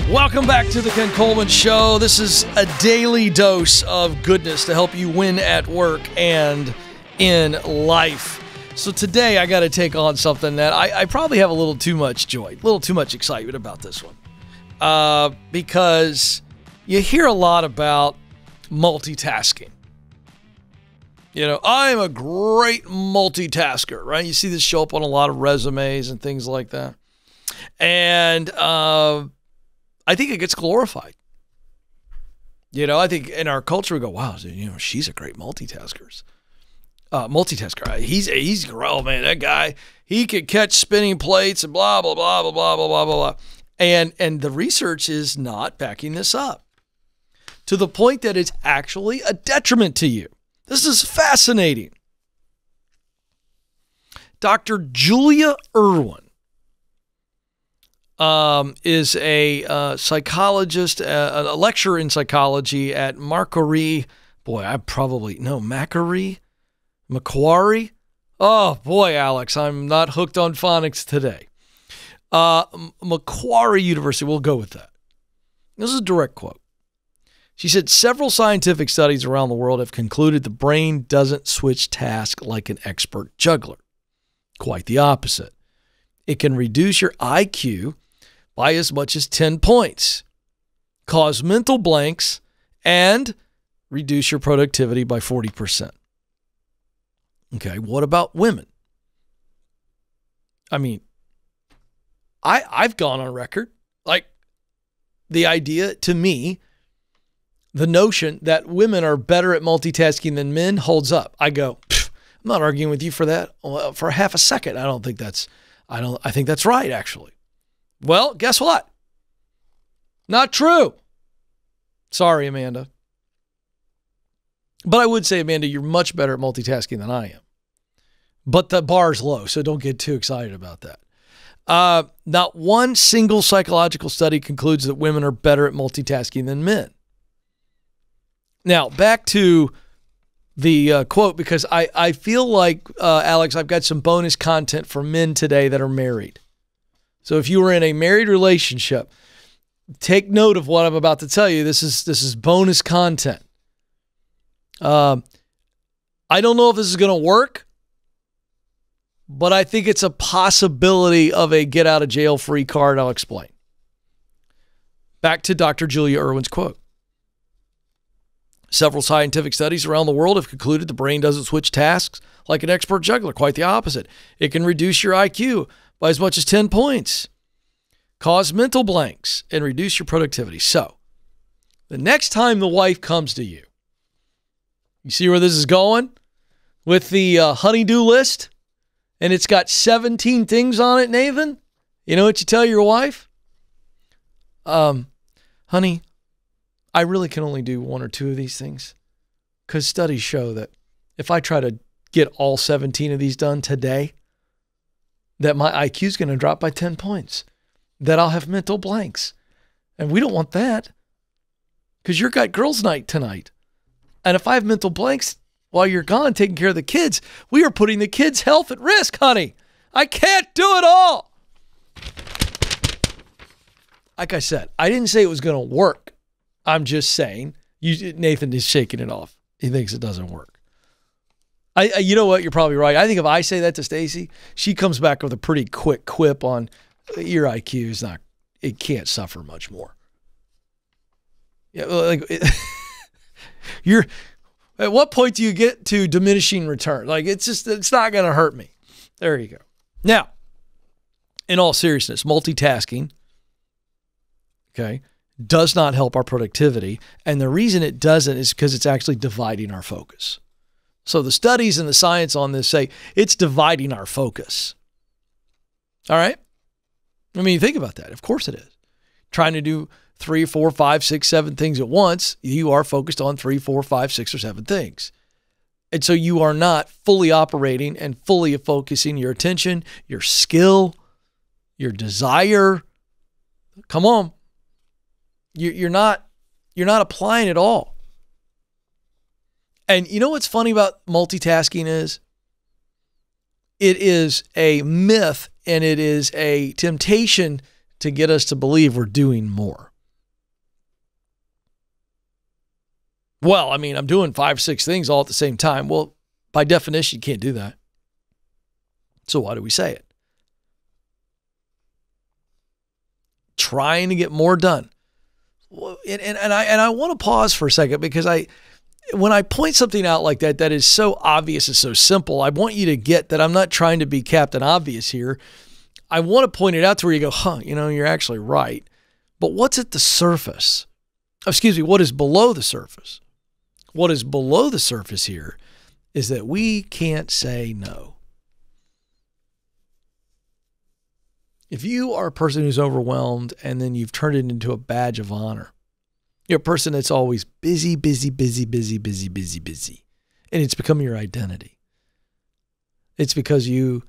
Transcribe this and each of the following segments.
Welcome back to the Ken Coleman Show. This is a daily dose of goodness to help you win at work and in life. So today I got to take on something that I probably have a little too much joy, a little too much excitement about this one. Because you hear a lot about multitasking. You know, I'm a great multitasker, right? You see this show up on a lot of resumes and things like that. And I think it gets glorified. You know, I think in our culture we go, wow, you know, she's a great multitasker. He's oh man, that guy, he could catch spinning plates and blah, blah, blah, blah, blah, blah, blah, blah. And the research is not backing this up to the point that it's actually a detriment to you. This is fascinating. Dr. Julia Irwin is a psychologist, a lecturer in psychology at Macquarie. Macquarie. Oh boy, Alex, I'm not hooked on phonics today. Macquarie University, we'll go with that. This is a direct quote. She said, several scientific studies around the world have concluded the brain doesn't switch tasks like an expert juggler. Quite the opposite. It can reduce your IQ by as much as 10 points, cause mental blanks, and reduce your productivity by 40%. Okay, what about women? I mean, I've gone on record, like the idea to me, the notion that women are better at multitasking than men holds up. I go, I'm not arguing with you for that for half a second. I think that's right, actually. Well, guess what? Not true. Sorry, Amanda. But I would say, Amanda, you're much better at multitasking than I am. But the bar's low, so don't get too excited about that. Not one single psychological study concludes that women are better at multitasking than men. Now, back to the quote, because I feel like, Alex, I've got some bonus content for men today that are married. So if you were in a married relationship, take note of what I'm about to tell you. This is bonus content. I don't know if this is going to work, but I think it's a possibility of a get out of jail free card. I'll explain. Back to Dr. Julia Irwin's quote. Several scientific studies around the world have concluded the brain doesn't switch tasks like an expert juggler. Quite the opposite. It can reduce your IQ by as much as 10 points, cause mental blanks, and reduce your productivity. So, the next time the wife comes to you, you see where this is going with the honey-do list? And it's got 17 things on it, Nathan? You know what you tell your wife? Honey, I really can only do one or two of these things because studies show that if I try to get all 17 of these done today, that my IQ is going to drop by 10 points, that I'll have mental blanks. And we don't want that because you've got girls' night tonight. And if I have mental blanks while you're gone taking care of the kids, we are putting the kids' health at risk, honey. I can't do it all. Like I said, I didn't say it was going to work. I'm just saying, Nathan is shaking it off. He thinks it doesn't work. You know what? You're probably right. I think if I say that to Stacy, she comes back with a pretty quick quip on your IQ is not, it can't suffer much more. Yeah, like at what point do you get to diminishing return? Like it's not going to hurt me. There you go. Now, in all seriousness, multitasking, okay, does not help our productivity. And the reason it doesn't is because it's actually dividing our focus. So the studies and the science on this say it's dividing our focus. All right? I mean, think about that. Of course it is. Trying to do 3, 4, 5, 6, 7 things at once, you are focused on 3, 4, 5, 6, or 7 things. And so you are not fully operating and fully focusing your attention, your skill, your desire. Come on. You're not applying it all. And you know what's funny about multitasking is? It is a myth and it is a temptation to get us to believe we're doing more. Well, I mean, I'm doing 5, 6 things all at the same time. Well, by definition, you can't do that. So why do we say it? Trying to get more done. And I want to pause for a second, because when I point something out like that, that is so obvious and so simple, I want you to get that I'm not trying to be Captain Obvious here. I want to point it out to where you go, you're actually right. But what's at the surface? What is below the surface? What is below the surface here is that we can't say no. If you are a person who's overwhelmed and then you've turned it into a badge of honor, you're a person that's always busy, and it's become your identity. It's because you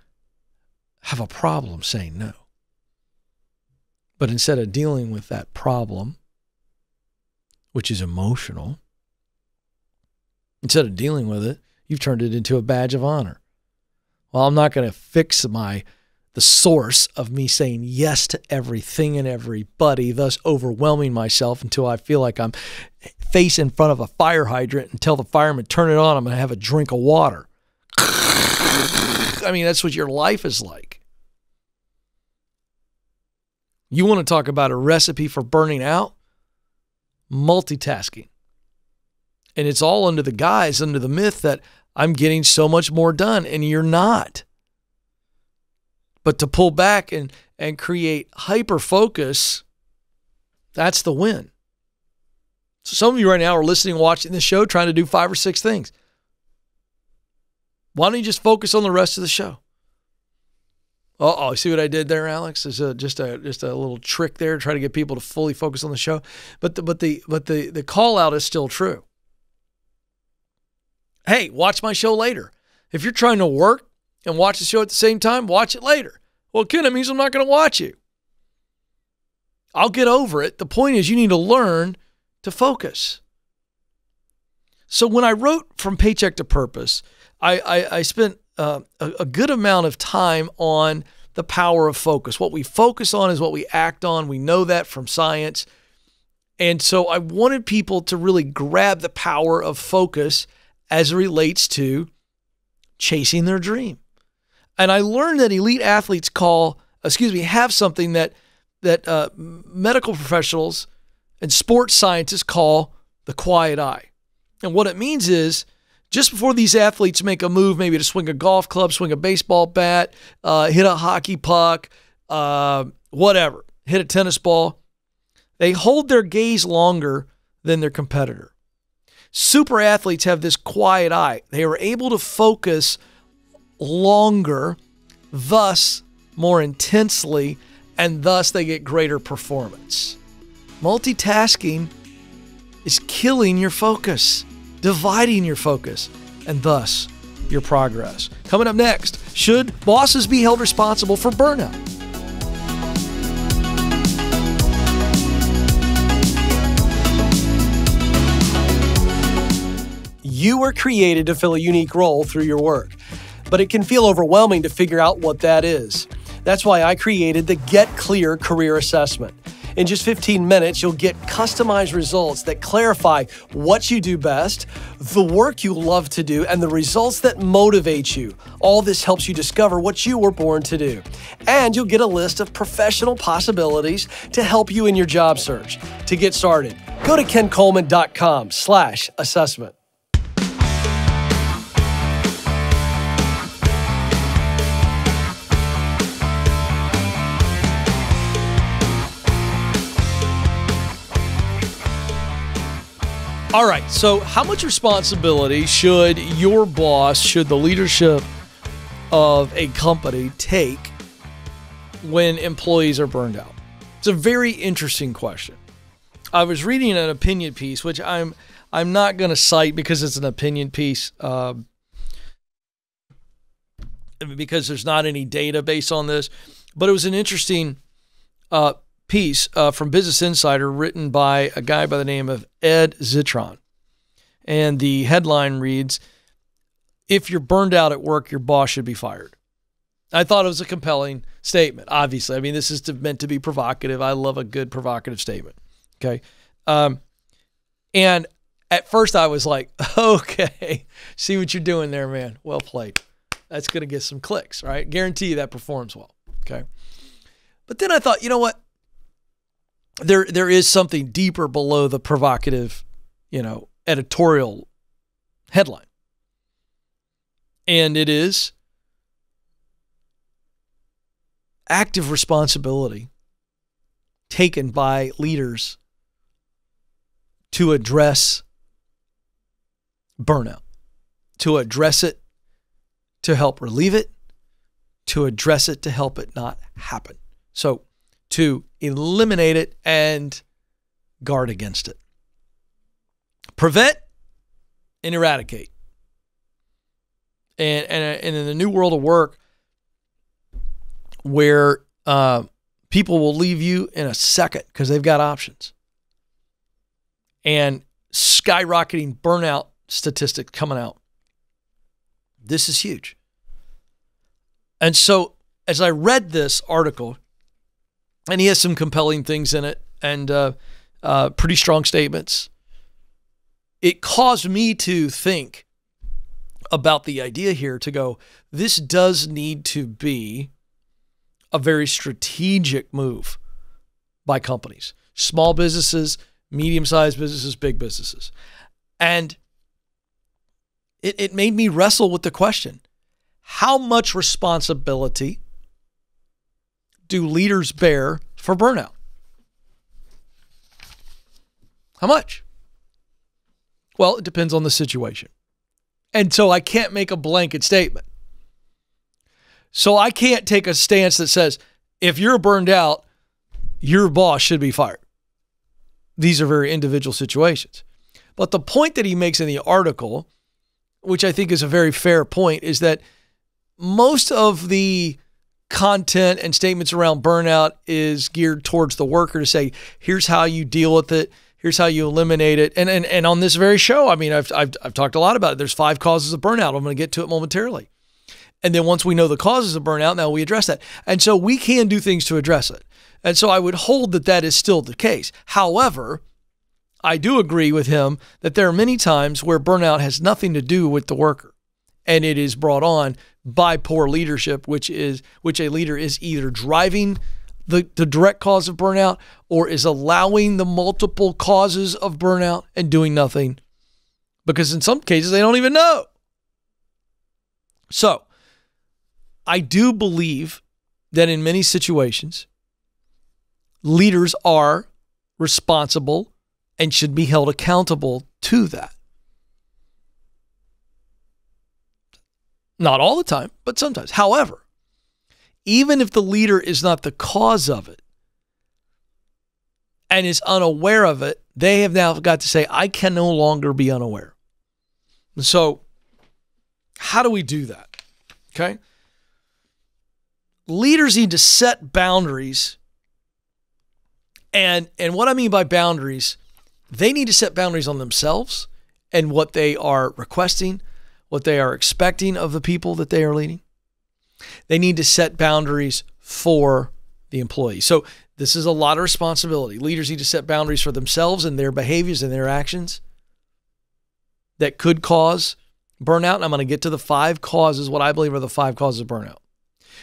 have a problem saying no. But instead of dealing with that problem, which is emotional, instead of dealing with it, you've turned it into a badge of honor. Well, I'm not going to fix the source of me saying yes to everything and everybody, thus overwhelming myself until I feel like I'm face in front of a fire hydrant and tell the fireman, turn it on, I'm going to have a drink of water. I mean, that's what your life is like. You want to talk about a recipe for burning out? Multitasking. And it's all under the myth that I'm getting so much more done, and you're not. But to pull back and create hyper-focus, that's the win. So some of you right now are listening, watching this show, trying to do 5 or 6 things. Why don't you just focus on the rest of the show? Uh-oh, see what I did there, Alex? There's just a little trick there to try to get people to fully focus on the show. But the call out is still true. Hey, watch my show later. If you're trying to work and watch the show at the same time, watch it later. Well, Ken, that means I'm not going to watch you. I'll get over it. The point is you need to learn to focus. So when I wrote From Paycheck to Purpose, I spent a good amount of time on the power of focus. What we focus on is what we act on. We know that from science. And so I wanted people to really grab the power of focus as it relates to chasing their dream. And I learned that elite athletes have something that medical professionals and sports scientists call the quiet eye. And what it means is, just before these athletes make a move, maybe to swing a golf club, swing a baseball bat, hit a hockey puck, whatever, hit a tennis ball, they hold their gaze longer than their competitor. Super athletes have this quiet eye. They are able to focus longer, thus more intensely, and thus they get greater performance. Multitasking is killing your focus, dividing your focus, and thus your progress. Coming up next, should bosses be held responsible for burnout? You were created to fill a unique role through your work, but it can feel overwhelming to figure out what that is. That's why I created the Get Clear Career Assessment. In just 15 minutes, you'll get customized results that clarify what you do best, the work you love to do, and the results that motivate you. All this helps you discover what you were born to do. And you'll get a list of professional possibilities to help you in your job search. To get started, go to kencoleman.com/assessment. All right, so how much responsibility should your boss, should the leadership of a company take when employees are burned out? It's a very interesting question. I was reading an opinion piece, which I'm not going to cite because it's an opinion piece, because there's not any data based on this, but it was an interesting piece from Business Insider written by a guy by the name of Ed Zitron. And the headline reads, "If you're burned out at work, your boss should be fired." I thought it was a compelling statement, obviously. I mean, this is meant to be provocative. I love a good provocative statement. Okay. And at first I was like, okay, see what you're doing there, man. Well played. That's going to get some clicks, right? Guarantee you that performs well, okay? But then I thought, you know what? There is something deeper below the provocative, editorial headline. And it is active responsibility taken by leaders to address burnout, to address it, to help relieve it, to address it, to help it not happen. So to eliminate it and guard against it. Prevent and eradicate. And in the new world of work, where people will leave you in a second because they've got options, and skyrocketing burnout statistics coming out, this is huge. And so as I read this article, and he has some compelling things in it and pretty strong statements, it caused me to think about the idea here to go, this does need to be a very strategic move by companies, small businesses, medium-sized businesses, big businesses. And it made me wrestle with the question, how much responsibility do leaders bear for burnout? How much? Well, it depends on the situation. And so I can't make a blanket statement. So I can't take a stance that says, if you're burned out, your boss should be fired. These are very individual situations. But the point that he makes in the article, which I think is a very fair point, is that most of the content and statements around burnout is geared towards the worker to say, here's how you deal with it. Here's how you eliminate it. And on this very show, I mean, I've talked a lot about it. There's 5 causes of burnout. I'm going to get to it momentarily. And then once we know the causes of burnout, now we address that. And so we can do things to address it. And so I would hold that that is still the case. However, I do agree with him that there are many times where burnout has nothing to do with the worker, and it is brought on by poor leadership, which a leader is either driving the direct cause of burnout or is allowing the multiple causes of burnout and doing nothing, because in some cases they don't even know. So I do believe that in many situations, leaders are responsible and should be held accountable to that. Not all the time, but sometimes. However, even if the leader is not the cause of it and is unaware of it, they have now got to say, I can no longer be unaware. And so how do we do that? Okay. Leaders need to set boundaries. And what I mean by boundaries, they need to set boundaries on themselves and what they are requesting, what they are expecting of the people that they are leading. They need to set boundaries for the employee. So this is a lot of responsibility. Leaders need to set boundaries for themselves and their behaviors and their actions that could cause burnout. And I'm going to get to the 5 causes, what I believe are the 5 causes of burnout.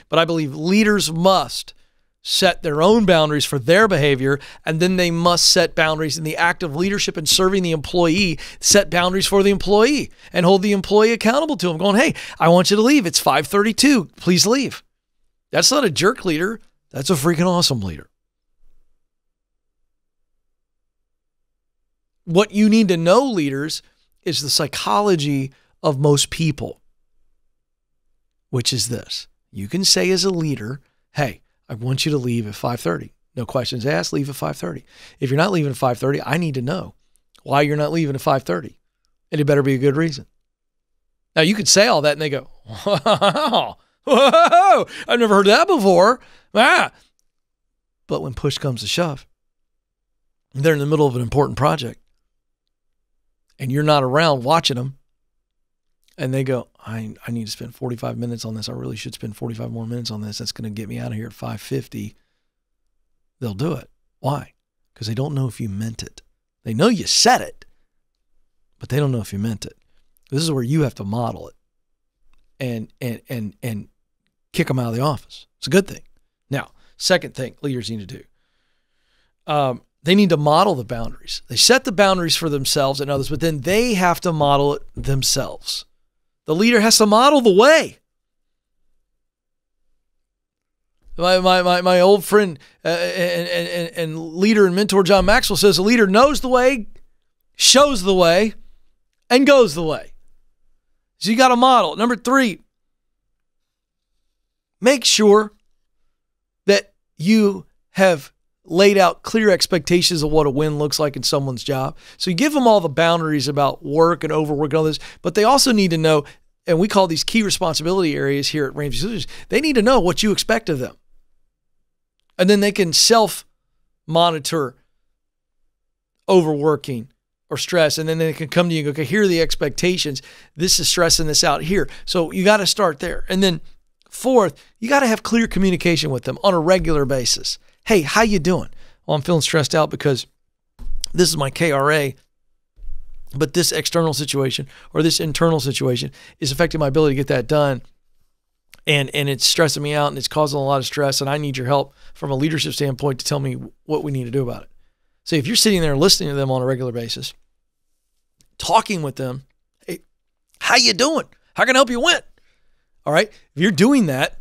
But I believe leaders must set their own boundaries for their behavior, and then they must set boundaries in the act of leadership and serving the employee, set boundaries for the employee and hold the employee accountable to them, going, hey, I want you to leave. It's 5:32. Please leave. That's not a jerk leader. That's a freaking awesome leader. What you need to know, leaders, is the psychology of most people, which is this. You can say as a leader, hey, I want you to leave at 5:30. No questions asked, leave at 5:30. If you're not leaving at 5:30, I need to know why you're not leaving at 5:30. And it better be a good reason. Now, you could say all that and they go, wow, whoa, I've never heard that before. Ah. But when push comes to shove, they're in the middle of an important project and you're not around watching them, and they go, I need to spend 45 minutes on this. I really should spend 45 more minutes on this. That's going to get me out of here at 5:50. They'll do it. Why? Because they don't know if you meant it. They know you said it, but they don't know if you meant it. This is where you have to model it and kick them out of the office. It's a good thing. Now, second thing leaders need to do. They need to model the boundaries. They set the boundaries for themselves and others, but then they have to model it themselves. The leader has to model the way. My old friend and leader and mentor John Maxwell says a leader knows the way, shows the way, and goes the way. So you got to model. Number 3, make sure that you have laid out clear expectations of what a win looks like in someone's job. So you give them all the boundaries about work and overwork and all this, but they also need to know, and we call these key responsibility areas here at Ramsey Solutions, they need to know what you expect of them. And then they can self-monitor overworking or stress, and then they can come to you and go, okay, here are the expectations. This is stressing this out here. So you got to start there. And then 4th, you got to have clear communication with them on a regular basis. Hey, how you doing? Well, I'm feeling stressed out because this is my KRA, but this external situation or this internal situation is affecting my ability to get that done. And it's stressing me out and it's causing a lot of stress, and I need your help from a leadership standpoint to tell me what we need to do about it. So if you're sitting there listening to them on a regular basis, talking with them, hey, how you doing? How can I help you win? All right. If you're doing that,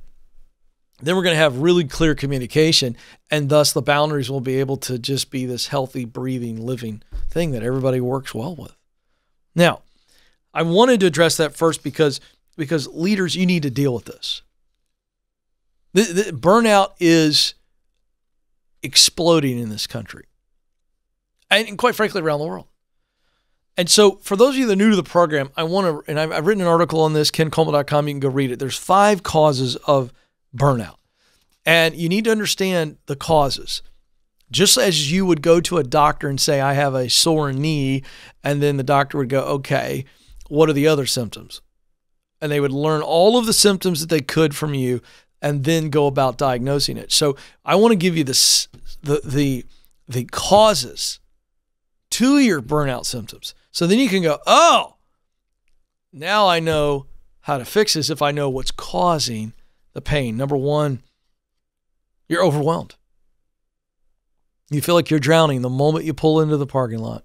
then we're going to have really clear communication, and thus the boundaries will be able to just be this healthy, breathing, living thing that everybody works well with. Now, I wanted to address that first because leaders, you need to deal with this. The burnout is exploding in this country, and quite frankly, around the world. And so for those of you that are new to the program, I want to, and I've written an article on this, kencoleman.com, you can go read it. There's 5 causes of burnout. And you need to understand the causes. Just as you would go to a doctor and say, I have a sore knee, and then the doctor would go, okay, what are the other symptoms? And they would learn all of the symptoms that they could from you and then go about diagnosing it. So I want to give you the causes to your burnout symptoms. So then you can go, oh, now I know how to fix this if I know what's causing the pain. Number 1, you're overwhelmed. You feel like you're drowning the moment you pull into the parking lot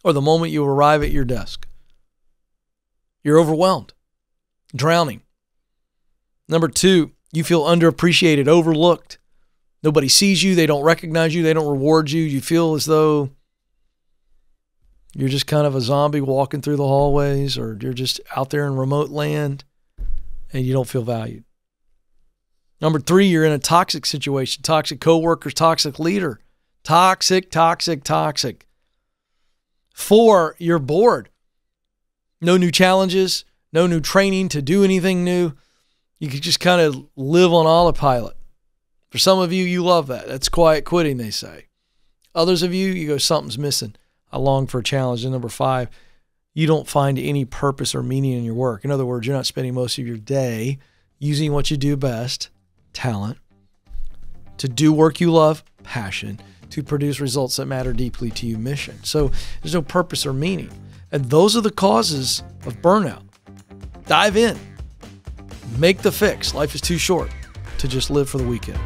or the moment you arrive at your desk. You're overwhelmed, drowning. Number 2, you feel underappreciated, overlooked. Nobody sees you. They don't recognize you. They don't reward you. You feel as though you're just kind of a zombie walking through the hallways, or you're just out there in remote land and you don't feel valued. Number 3, you're in a toxic situation, toxic coworkers, toxic leader, toxic. 4, you're bored. No new challenges, no new training to do anything new. You can just kind of live on autopilot. For some of you, you love that. That's quiet quitting, they say. Others of you, you go, something's missing. I long for a challenge. And number 5, you don't find any purpose or meaning in your work. In other words, you're not spending most of your day using what you do best, talent, to do work you love, passion, to produce results that matter deeply to you, mission. So there's no purpose or meaning. And those are the causes of burnout. Dive in. Make the fix. Life is too short to just live for the weekend.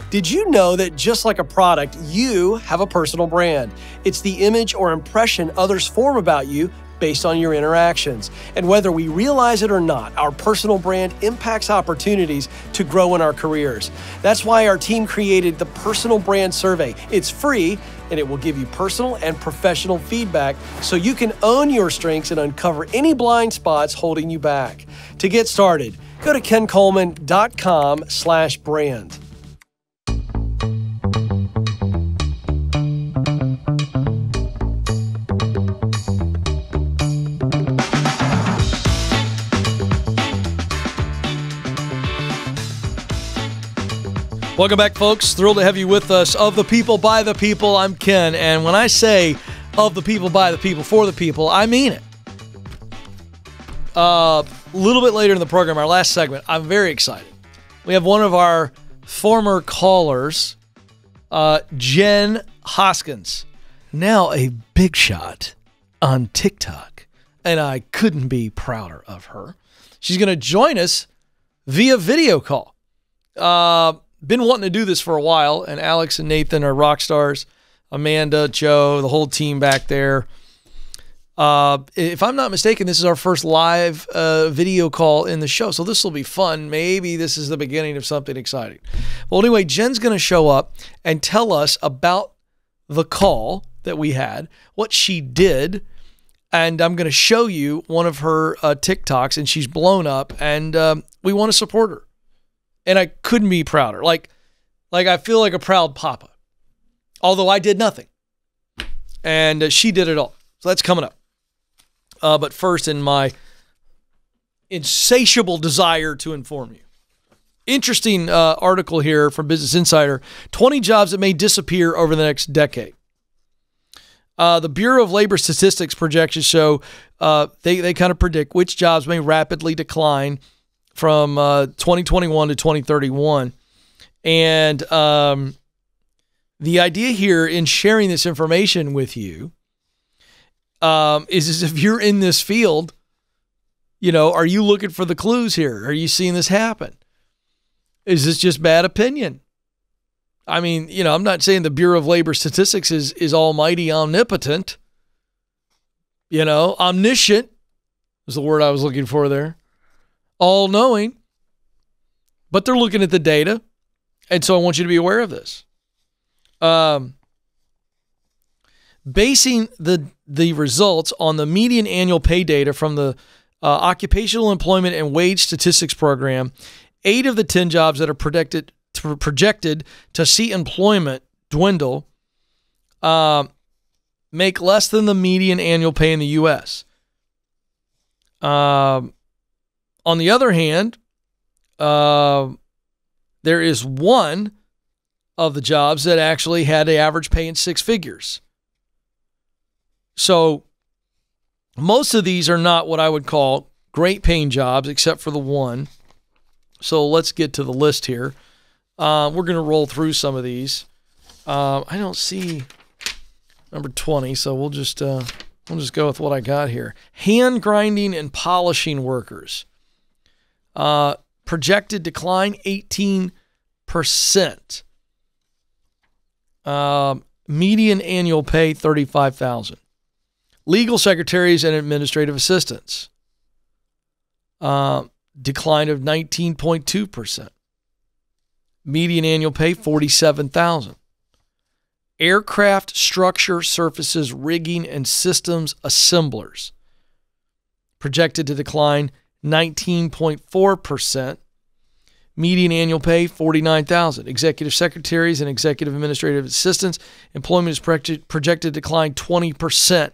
Did you know that just like a product, you have a personal brand? It's the image or impression others form about you based on your interactions. And whether we realize it or not, our personal brand impacts opportunities to grow in our careers. That's why our team created the Personal Brand Survey. It's free, and it will give you personal and professional feedback so you can own your strengths and uncover any blind spots holding you back. To get started, go to kencoleman.com/brand. Welcome back, folks. Thrilled to have you with us. Of the people, by the people, I'm Ken. And when I say of the people, by the people, for the people, I mean it. A little bit later in the program, our last segment, I'm very excited We have one of our former callers, Jen Hoskins, now a big shot on TikTok, and I couldn't be prouder of her. She's going to join us via video call. Been wanting to do this for a while, and Alex and Nathan are rock stars. Amanda, Joe, the whole team back there. If I'm not mistaken, this is our first live video call in the show, so this will be fun. Maybe this is the beginning of something exciting. Well, anyway, Jen's going to show up and tell us about the call that we had, what she did, and I'm going to show you one of her TikToks, and she's blown up, and we want to support her. And I couldn't be prouder. Like I feel like a proud papa, although I did nothing, and she did it all. So that's coming up. But first, in my insatiable desire to inform you. Interesting article here from Business Insider. 20 jobs that may disappear over the next decade. The Bureau of Labor Statistics projections show they kind of predict which jobs may rapidly decline from 2021 to 2031. And the idea here in sharing this information with you is if you're in this field, are you looking for the clues here? Are you seeing this happen? Is this just bad opinion? I mean, I'm not saying the Bureau of Labor Statistics is almighty omnipotent. Omniscient is the word I was looking for there. All-knowing. But they're looking at the data, and so I want you to be aware of this. Basing the results on the median annual pay data from the Occupational Employment and Wage Statistics Program, 8 of the 10 jobs that are projected to see employment dwindle make less than the median annual pay in the U.S. On the other hand, there is one of the jobs that actually had an average pay in 6 figures. So most of these are not what I would call great paying jobs, except for the one. So let's get to the list here. We're going to roll through some of these. I don't see number 20, so we'll just go with what I got here. Hand grinding and polishing workers. Projected decline 18%. Median annual pay $35,000. Legal secretaries and administrative assistants. Decline of 19.2%. Median annual pay $47,000. Aircraft structure surfaces rigging and systems assemblers. Projected to decline 19.4%. Median annual pay $49,000. Executive secretaries and executive administrative assistants. Employment is projected to decline 20%.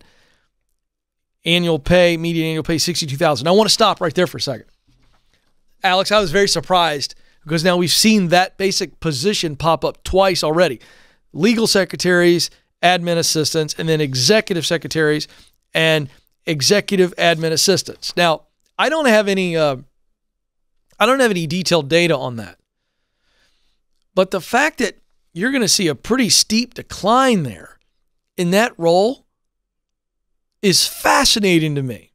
Annual pay, median annual pay $62,000. I want to stop right there for a second. Alex, I was very surprised because now we've seen that basic position pop up twice already. Legal secretaries, admin assistants, and then executive secretaries and executive admin assistants. Now, I don't have any detailed data on that. But the fact that you're going to see a pretty steep decline there in that role is fascinating to me.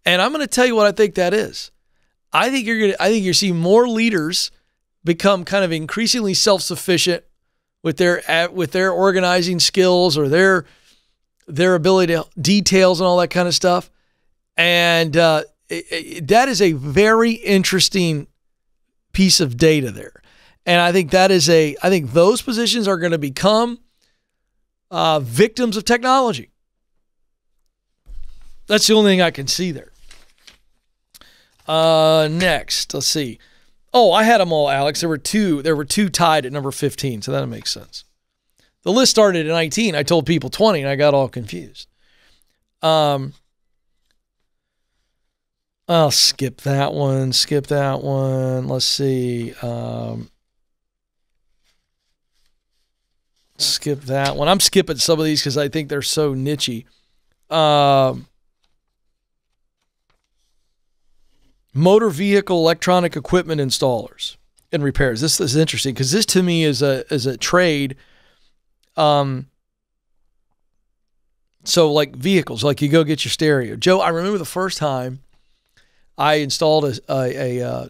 And I'm going to tell you what I think that is. I think you're seeing more leaders become kind of increasingly self-sufficient with their organizing skills or their ability to details and all that kind of stuff. And that is a very interesting piece of data there. And I think I think those positions are going to become victims of technology. That's the only thing I can see there. Next, let's see. Oh, I had them all, Alex. There were two tied at number 15, so that makes sense. The list started at 19. I told people 20, and I got all confused. I'll skip that one. Let's see. Skip that one. I'm skipping some of these because I think they're so niche-y. motor vehicle electronic equipment installers and repairs. This is interesting because this to me is a trade. So like vehicles, like you go get your stereo. Joe, I remember the first time I installed a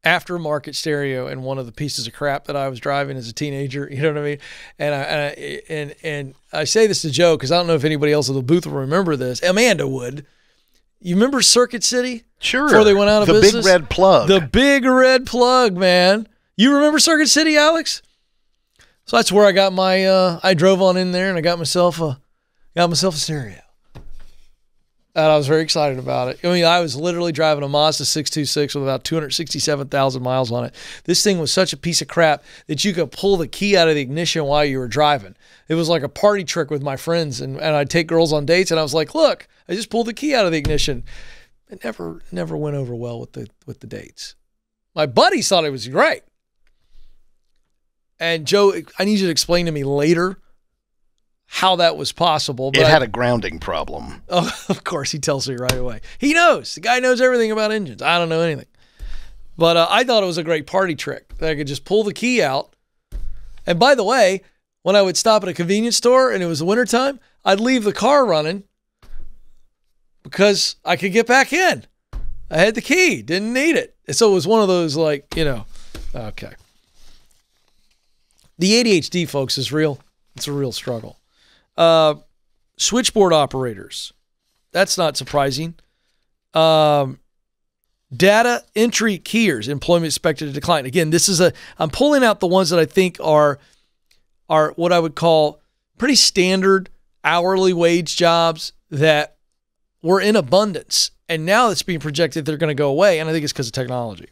aftermarket stereo in one of the pieces of crap that I was driving as a teenager. You know what I mean? And I say this to Joe because I don't know if anybody else in the booth will remember this. Amanda would. You remember Circuit City? Sure. Before they went out of business? The big red plug. The big red plug, man. You remember Circuit City, Alex? So that's where I got my, I drove on in there and I got myself a stereo. And I was very excited about it. I mean, I was literally driving a Mazda 626 with about 267,000 miles on it. This thing was such a piece of crap that you could pull the key out of the ignition while you were driving. It was like a party trick with my friends, and I'd take girls on dates, and I was like, look, I just pulled the key out of the ignition. It never went over well with the dates. My buddies thought it was great. And Joe, I need you to explain to me later how that was possible. But it had a grounding problem. Oh, of course, he tells me right away. He knows. The guy knows everything about engines. I don't know anything. But I thought it was a great party trick that I could just pull the key out. And by the way, when I would stop at a convenience store and it was the wintertime, I'd leave the car running because I could get back in. I had the key, didn't need it. And so it was one of those like, okay. The ADHD, folks, is real. It's a real struggle. Switchboard operators. That's not surprising. Data entry keyers, employment expected to decline. Again, I'm pulling out the ones that I think are what I would call pretty standard hourly wage jobs that were in abundance. And now it's being projected they're going to go away. And I think it's because of technology.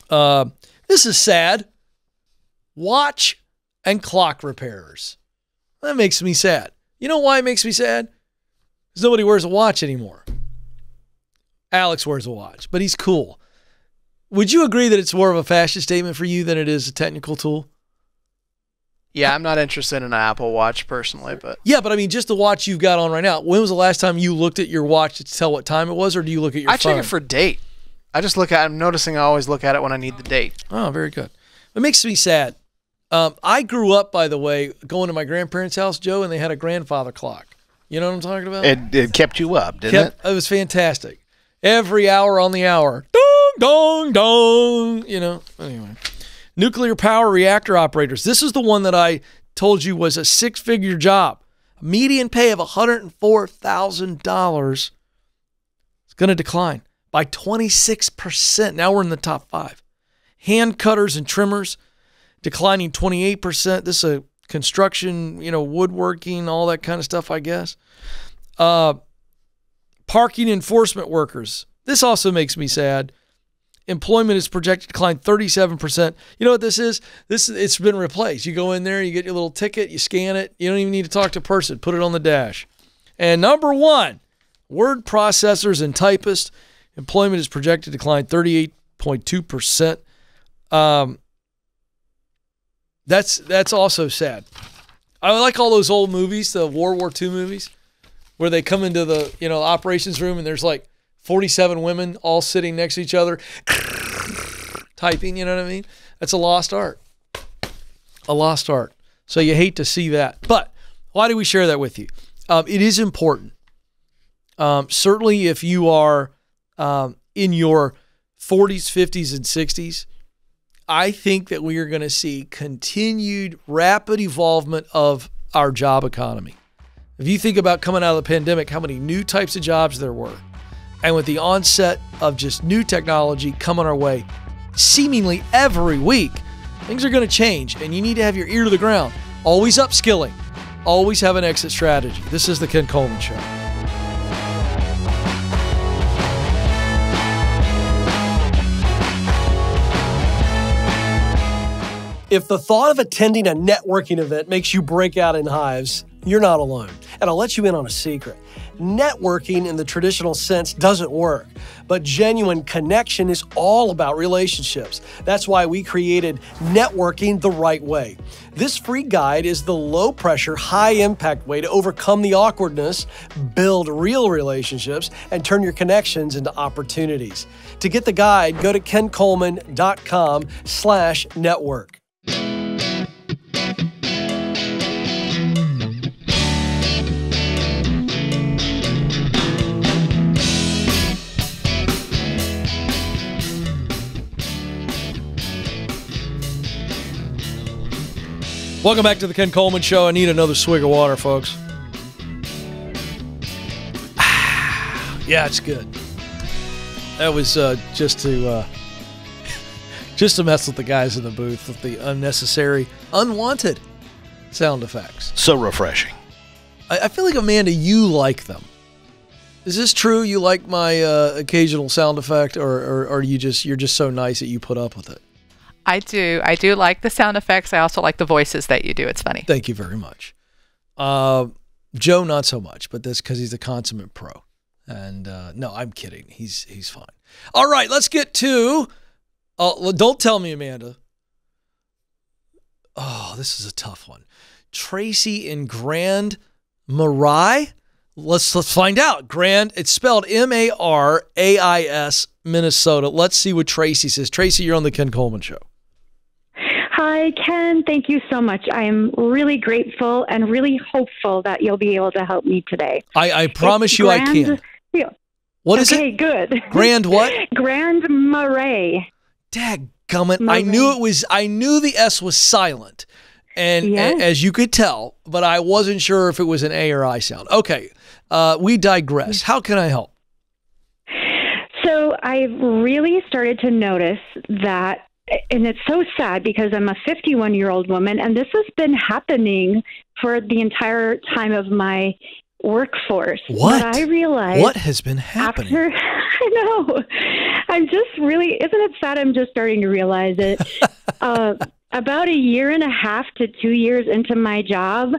This is sad. Watch and clock repairers. That makes me sad. You know why it makes me sad? Because nobody wears a watch anymore. Alex wears a watch, but he's cool. Would you agree that it's more of a fashion statement for you than it is a technical tool? Yeah, I'm not interested in an Apple Watch personally, but... Yeah, but I mean, just the watch you've got on right now. When was the last time you looked at your watch to tell what time it was, or do you look at your phone? I check it for date. I'm noticing I always look at it when I need the date. Oh, very good. It makes me sad. I grew up, by the way, going to my grandparents' house, Joe, and they had a grandfather clock. You know what I'm talking about? It kept you up, didn't it? It was fantastic. Every hour on the hour. Dong, dong, dong. Anyway. Nuclear power reactor operators. This is the one that I told you was a six-figure job. A median pay of $104,000 is going to decline by 26%. Now we're in the top 5. Hand cutters and trimmers, declining 28%. This is a construction, woodworking, all that kind of stuff, I guess. Parking enforcement workers. This also makes me sad. Employment is projected to decline 37%. You know what this is? It's been replaced. You go in there, you get your little ticket, you scan it. You don't even need to talk to a person. Put it on the dash. And number 1, word processors and typists. Employment is projected to decline 38.2%. That's also sad. I like all those old movies, the World War II movies, where they come into the operations room and there's like 47 women all sitting next to each other, typing. You know what I mean? That's a lost art. A lost art. So you hate to see that. But why do we share that with you? It is important. Certainly, if you are in your 40s, 50s, and 60s. I think that we are going to see continued rapid evolvement of our job economy. If you think about coming out of the pandemic, how many new types of jobs there were, and with the onset of just new technology coming our way seemingly every week, things are going to change, and you need to have your ear to the ground. Always upskilling. Always have an exit strategy. This is the Ken Coleman Show. If the thought of attending a networking event makes you break out in hives, you're not alone. And I'll let you in on a secret. Networking in the traditional sense doesn't work, but genuine connection is all about relationships. That's why we created Networking the Right Way. This free guide is the low-pressure, high-impact way to overcome the awkwardness, build real relationships, and turn your connections into opportunities. To get the guide, go to kencoleman.com/network. Welcome back to the Ken Coleman Show. I need another swig of water, folks. Yeah, it's good. That was just to mess with the guys in the booth with the unnecessary, unwanted sound effects. So refreshing. I feel like, Amanda, you like them. Is this true? You like my occasional sound effect, or you're just so nice that you put up with it? I do like the sound effects. I also like the voices that you do. It's funny. Thank you very much. Joe, not so much, but that's because he's a consummate pro. And no, I'm kidding. He's fine. All right, let's get to. Don't tell me, Amanda. Oh, this is a tough one. Tracy in Grand Marais. Let's find out. Grand. It's spelled Marais, Minnesota. Let's see what Tracy says. Tracy, you're on the Ken Coleman Show. Hi, Ken. Thank you so much. I am really grateful and really hopeful that you'll be able to help me today. I promise you I can. What is it? Okay, good. Grand what? Grand Marais. Dadgummit. I knew the S was silent. And Yes. as you could tell, but I wasn't sure if it was an A or I sound. Okay. We digress. How can I help? So I've really started to notice that, and it's so sad because I'm a 51-year-old woman, and this has been happening for the entire time of my workforce. What? But I realized What has been happening? I know. I'm just really, isn't it sad? I'm just starting to realize it. About a year and a half to 2 years into my job,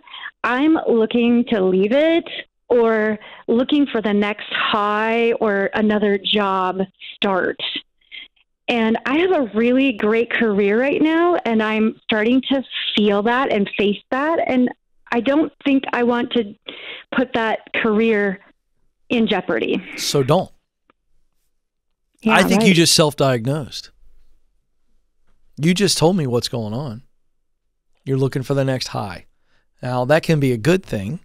I'm looking to leave it or looking for the next high or another job start. And I have a really great career right now, and I'm starting to feel that and face that. And I don't think I want to put that career in jeopardy. So don't. Yeah, I think right. you just self-diagnosed. You just told me what's going on. You're looking for the next high. Now, that can be a good thing,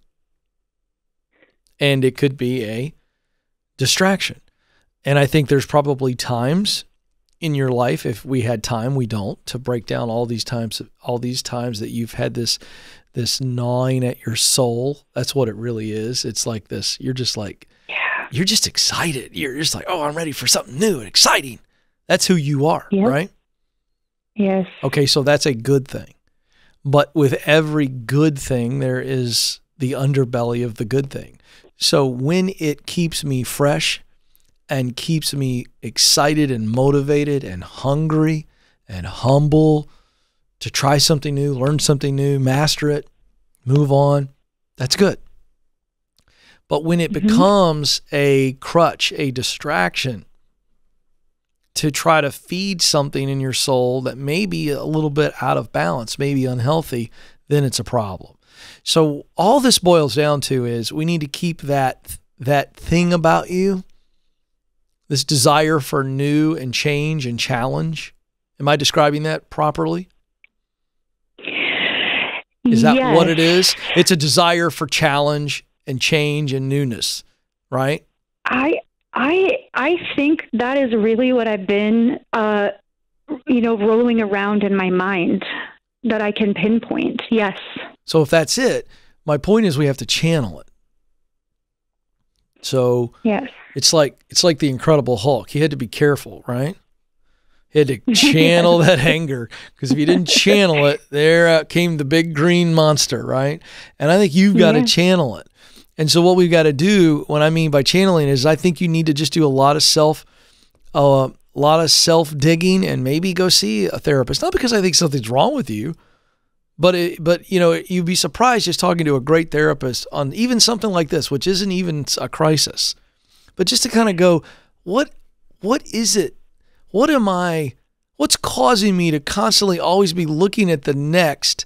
and it could be a distraction. And I think there's probably times in your life, if we had time, we don't, to break down all these times that you've had this gnawing at your soul. That's what it really is. It's like this. You're just like, you're just excited. You're just like, oh, I'm ready for something new and exciting. That's who you are, Yep. right? Yes. Okay, so that's a good thing. But with every good thing, there is the underbelly of the good thing. So when it keeps me fresh and keeps me excited and motivated and hungry and humble to try something new, learn something new, master it, move on, that's good. But when it becomes a crutch, a distraction to try to feed something in your soul that may be a little bit out of balance, maybe unhealthy, then it's a problem. So all this boils down to is we need to keep that thing about you, this desire for new and change and challenge. Am I describing that properly? Is that Yes. what it is? It's a desire for challenge and change and newness, right? I think that is really what I've been, rolling around in my mind that I can pinpoint. Yes. So if that's it, my point is we have to channel it. So Yes. it's like the Incredible Hulk. He had to be careful, right? He had to channel that anger, because if you didn't channel it, there came the big green monster, right? And I think you've got to channel it. And so what we've got to do, what I mean by channeling, is I think you need to just do a lot of self-digging and maybe go see a therapist. Not because I think something's wrong with you, But you'd be surprised just talking to a great therapist on even something like this, which isn't even a crisis, but just to kind of go, what is it? What's causing me to constantly always be looking at the next?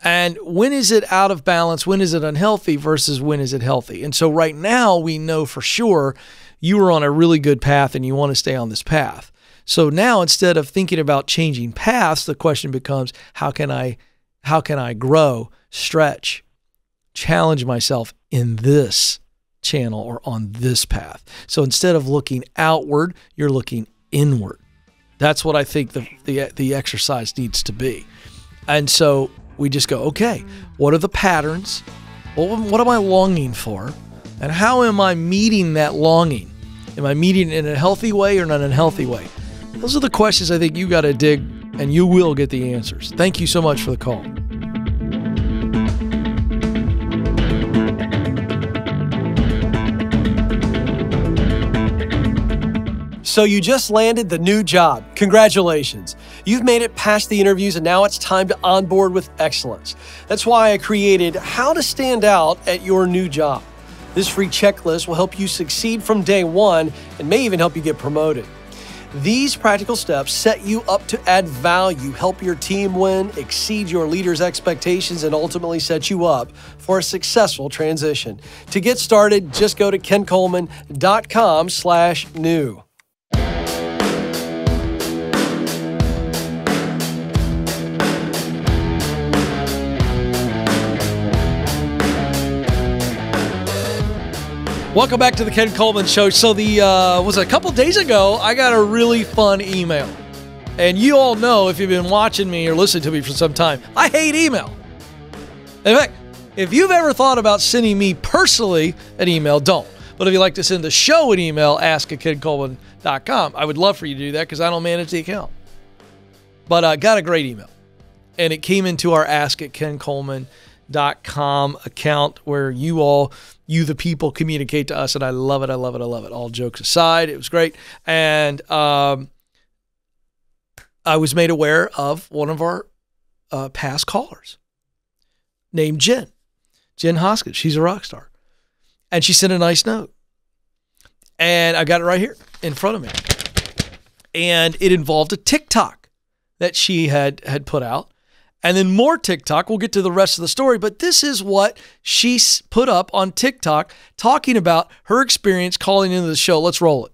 And when is it out of balance? When is it unhealthy versus when is it healthy? And so right now we know for sure you are on a really good path and you want to stay on this path. So now instead of thinking about changing paths, the question becomes, how can I grow, stretch, challenge myself in this channel or on this path? So instead of looking outward, you're looking inward. That's what I think the exercise needs to be. And so we just go, okay, what are the patterns? What am I longing for? And how am I meeting that longing? Am I meeting it in a healthy way or in an unhealthy way? Those are the questions I think you got to dig, and you will get the answers. Thank you so much for the call. So you just landed the new job. Congratulations. You've made it past the interviews and now it's time to onboard with excellence. That's why I created How to Stand Out at Your New Job. This free checklist will help you succeed from day one and may even help you get promoted. These practical steps set you up to add value, help your team win, exceed your leader's expectations, and ultimately set you up for a successful transition. To get started, just go to kencoleman.com/new. Welcome back to the Ken Coleman Show. So was it a couple days ago, I got a really fun email. And you all know, if you've been watching me or listening to me for some time, I hate email. In fact, if you've ever thought about sending me personally an email, don't. But if you'd like to send the show an email, ask at kencoleman.com. I would love for you to do that because I don't manage the account. But I got a great email. And it came into our ask at kencoleman.com account where you the people, communicate to us, and I love it, I love it, I love it. All jokes aside, it was great. And I was made aware of one of our past callers named Jen Hoskins. She's a rock star. And she sent a nice note. And I got it right here in front of me. And it involved a TikTok that she had put out. And then more TikTok. We'll get to the rest of the story, but this is what she put up on TikTok talking about her experience calling into the show. Let's roll it.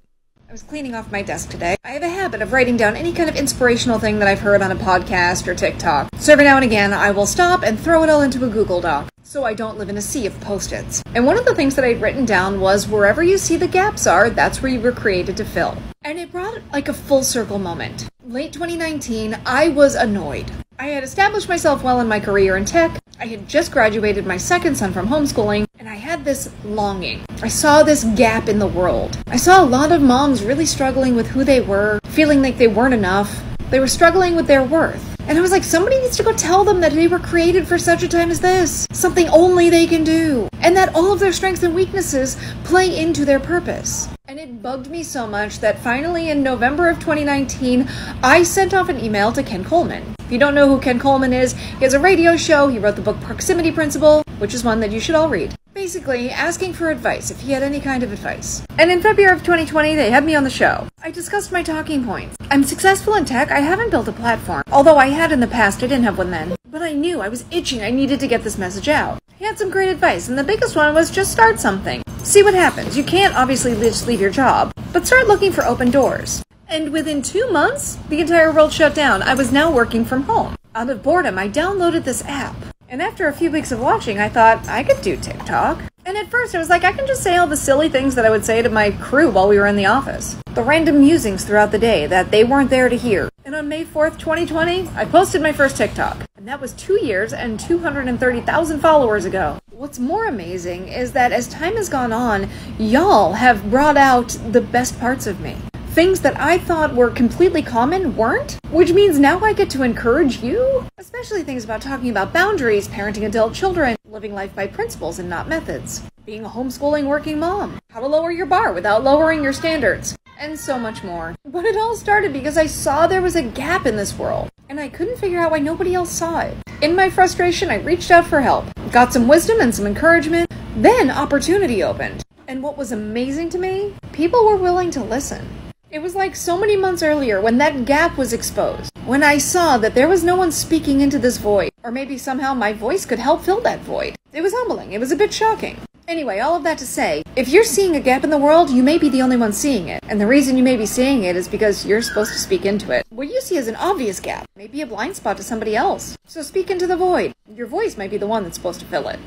I was cleaning off my desk today. I have a habit of writing down any kind of inspirational thing that I've heard on a podcast or TikTok. So every now and again, I will stop and throw it all into a Google Doc, so I don't live in a sea of Post-its. And one of the things that I'd written down was, wherever you see the gaps are, that's where you were created to fill. And it brought like a full circle moment. Late 2019, I was annoyed. I had established myself well in my career in tech. I had just graduated my second son from homeschooling, and I had this longing. I saw this gap in the world. I saw a lot of moms really struggling with who they were, feeling like they weren't enough. They were struggling with their worth. And I was like, somebody needs to go tell them that they were created for such a time as this. Something only they can do. And that all of their strengths and weaknesses play into their purpose. And it bugged me so much that finally in November of 2019, I sent off an email to Ken Coleman. If you don't know who Ken Coleman is, he has a radio show. He wrote the book Proximity Principle, which is one that you should all read. Basically, asking for advice, if he had any kind of advice. And in February of 2020, they had me on the show. I discussed my talking points. I'm successful in tech. I haven't built a platform. Although I had in the past, I didn't have one then. But I knew I was itching. I needed to get this message out. He had some great advice, and the biggest one was just start something. See what happens. You can't obviously just leave your job, but start looking for open doors. And within 2 months, the entire world shut down. I was now working from home. Out of boredom, I downloaded this app. And after a few weeks of watching, I thought, I could do TikTok. And at first, I was like, I can just say all the silly things that I would say to my crew while we were in the office. The random musings throughout the day that they weren't there to hear. And on May 4th, 2020, I posted my first TikTok. And that was 2 years and 230,000 followers ago. What's more amazing is that as time has gone on, y'all have brought out the best parts of me. Things that I thought were completely common weren't, which means now I get to encourage you. Especially things about talking about boundaries, parenting adult children, living life by principles and not methods, being a homeschooling working mom, how to lower your bar without lowering your standards, and so much more. But it all started because I saw there was a gap in this world. and I couldn't figure out why nobody else saw it. In my frustration, I reached out for help, got some wisdom and some encouragement, then opportunity opened. And what was amazing to me, people were willing to listen. It was like so many months earlier when that gap was exposed, when I saw that there was no one speaking into this void, or maybe somehow my voice could help fill that void. It was humbling. It was a bit shocking. Anyway, all of that to say, if you're seeing a gap in the world, you may be the only one seeing it. And the reason you may be seeing it is because you're supposed to speak into it. What you see as an obvious gap may be a blind spot to somebody else. So speak into the void. Your voice might be the one that's supposed to fill it.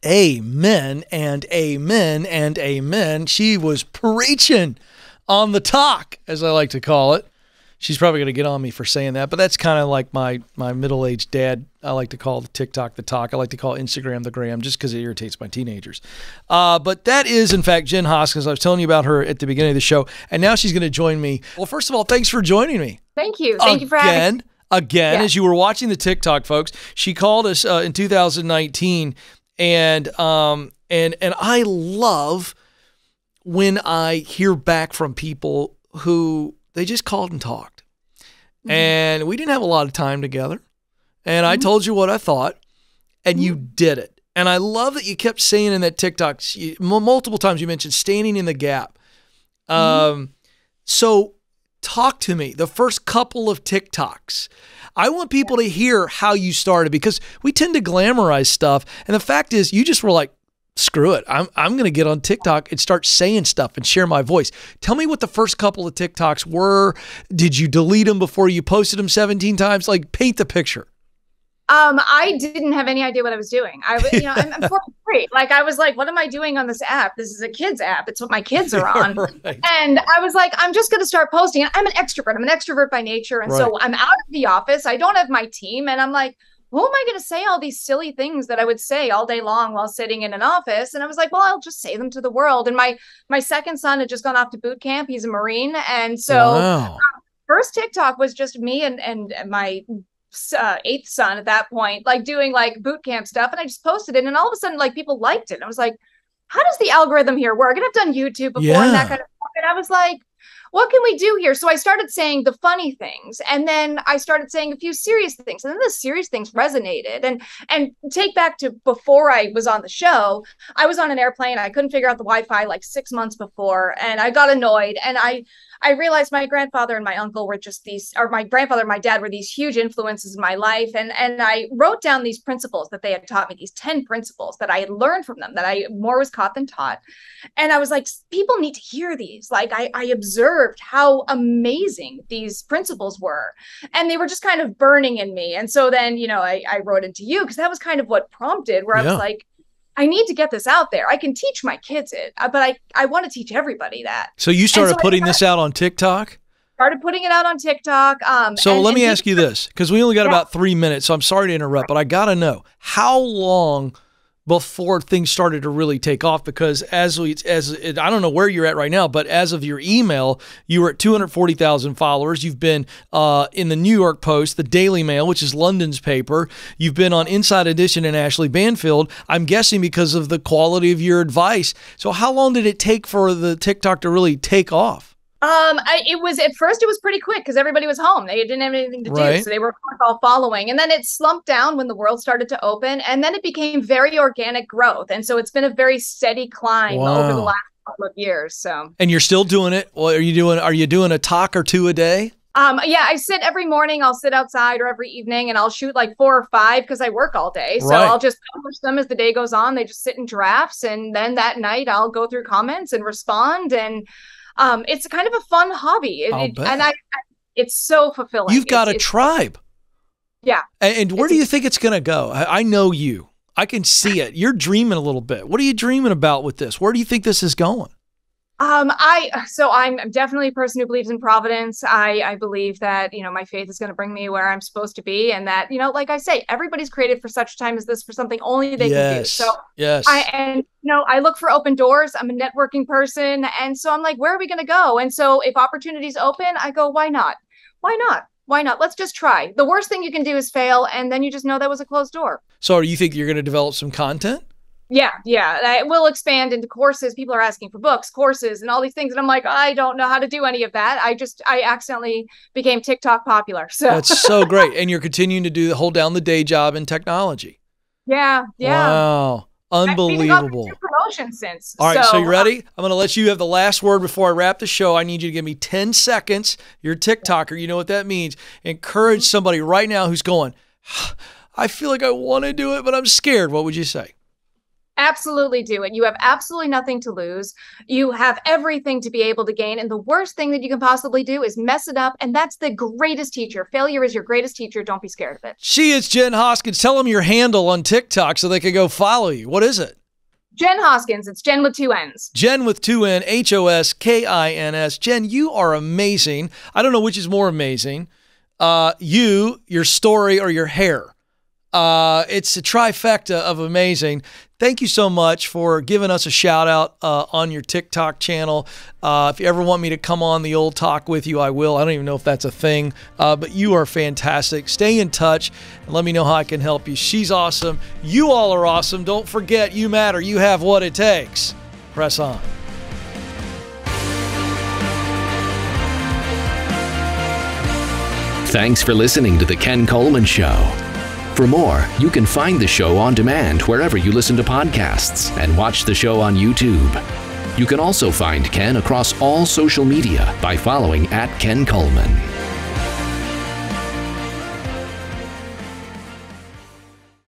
Amen and amen and amen. She was preaching on the talk, as I like to call it. She's probably going to get on me for saying that, but that's kind of like my middle-aged dad. I like to call the TikTok the talk. I like to call Instagram the gram just because it irritates my teenagers. But that is, in fact, Jen Hoskins. I was telling you about her at the beginning of the show, and now she's going to join me. Well, first of all, thanks for joining me. Thank you. Thank you for having me. Again, as you were watching the TikTok, folks, she called us in 2019, and I love when I hear back from people who they just called and talked. And we didn't have a lot of time together. And I told you what I thought, and you did it. And I love that you kept saying in that TikTok, multiple times you mentioned standing in the gap. So talk to me, the first couple of TikToks. I want people to hear how you started, because we tend to glamorize stuff. And the fact is, you just were like, screw it. I'm going to get on TikTok and start saying stuff and share my voice. Tell me what the first couple of TikToks were. Did you delete them before you posted them 17 times? Like, paint the picture. I didn't have any idea what I was doing. I'm 43. Like, I was like, what am I doing on this app? This is a kid's app. It's what my kids are on. Right. And I was like, I'm just going to start posting. I'm an extrovert. I'm an extrovert by nature. And so I'm out of the office. I don't have my team. And I'm like, who am I going to say all these silly things that I would say all day long while sitting in an office? And I was like, well, I'll just say them to the world. And my second son had just gone off to boot camp. He's a Marine. And so first TikTok was just me and my eighth son at that point, like doing like boot camp stuff. And I just posted it. And all of a sudden, like, people liked it. And I was like, how does the algorithm here work? And I've done YouTube before and that kind of stuff. And I was like, what can we do here? So I started saying the funny things, and then I started saying a few serious things, and then the serious things resonated. And take back to before I was on the show, I was on an airplane. I couldn't figure out the Wi-Fi like 6 months before, and I got annoyed. And I realized my grandfather and my uncle were just these, or my grandfather and my dad were these huge influences in my life. And I wrote down these principles that they had taught me, these 10 principles that I had learned from them, that I more was caught than taught. And I was like, people need to hear these. Like, I observed how amazing these principles were, and they were just kind of burning in me. And so then, I wrote into you, because that was kind of what prompted, where I was like, I need to get this out there. I can teach my kids it, but I want to teach everybody that. So you started putting this out on TikTok? Started putting it out on TikTok. So let me ask you this, because we only got about 3 minutes, so I'm sorry to interrupt, but I got to know, how long before things started to really take off? Because I don't know where you're at right now, but as of your email, you were at 240,000 followers. You've been in the New York Post, the Daily Mail, which is London's paper. You've been on Inside Edition and Ashley Banfield, I'm guessing because of the quality of your advice. So how long did it take for the TikTok to really take off? At first it was pretty quick, because everybody was home. They didn't have anything to do. So they were all following. And then it slumped down when the world started to open. And then it became very organic growth. And so it's been a very steady climb over the last couple of years. So. And you're still doing it? Well, are you doing a talk or two a day? Yeah, I sit every morning. I'll sit outside, or every evening, and I'll shoot like 4 or 5, because I work all day. So I'll just publish them as the day goes on. They just sit in drafts. And then that night I'll go through comments and respond. And it's kind of a fun hobby, it's so fulfilling. You've got a tribe. Yeah. And where do you think it's going to go? I know you. I can see it. You're dreaming a little bit. What are you dreaming about with this? Where do you think this is going? I'm definitely a person who believes in providence. I believe that, my faith is going to bring me where I'm supposed to be. And that, like I say, everybody's created for such a time as this, for something only they can do. So I look for open doors. I'm a networking person. And so I'm like, where are we going to go? And so if opportunities open, I go, why not? Why not? Why not? Let's just try. The worst thing you can do is fail. And then you just know that was a closed door. So do you think you're going to develop some content? Yeah. It will expand into courses. People are asking for books, courses, and all these things. And I'm like, I don't know how to do any of that. I accidentally became TikTok popular. So that's so great. And you're continuing to hold down the day job in technology. Yeah. Wow. Unbelievable. I've promotion since. All right, so you ready? I'm going to let you have the last word before I wrap the show. I need you to give me 10 seconds. You're a TikToker. You know what that means. Encourage somebody right now who's going, I feel like I want to do it, but I'm scared. What would you say? Absolutely do it. You have absolutely nothing to lose. You have everything to be able to gain. And the worst thing that you can possibly do is mess it up. And that's the greatest teacher. Failure is your greatest teacher. Don't be scared of it. She is Jen Hoskins. Tell them your handle on TikTok so they can go follow you. What is it? Jen Hoskins. It's Jen with 2 N's. Jen with 2 N, Hoskins. Jen, you are amazing. I don't know which is more amazing. Your story, or your hair. It's a trifecta of amazing. Thank you so much for giving us a shout out on your TikTok channel. If you ever want me to come on the old talk with you, I will. I don't even know if that's a thing, but you are fantastic. Stay in touch and let me know how I can help you. She's awesome. You all are awesome. Don't forget, you matter. You have what it takes. Press on. Thanks for listening to The Ken Coleman Show. For more, you can find the show on demand wherever you listen to podcasts and watch the show on YouTube. You can also find Ken across all social media by following @Ken Coleman.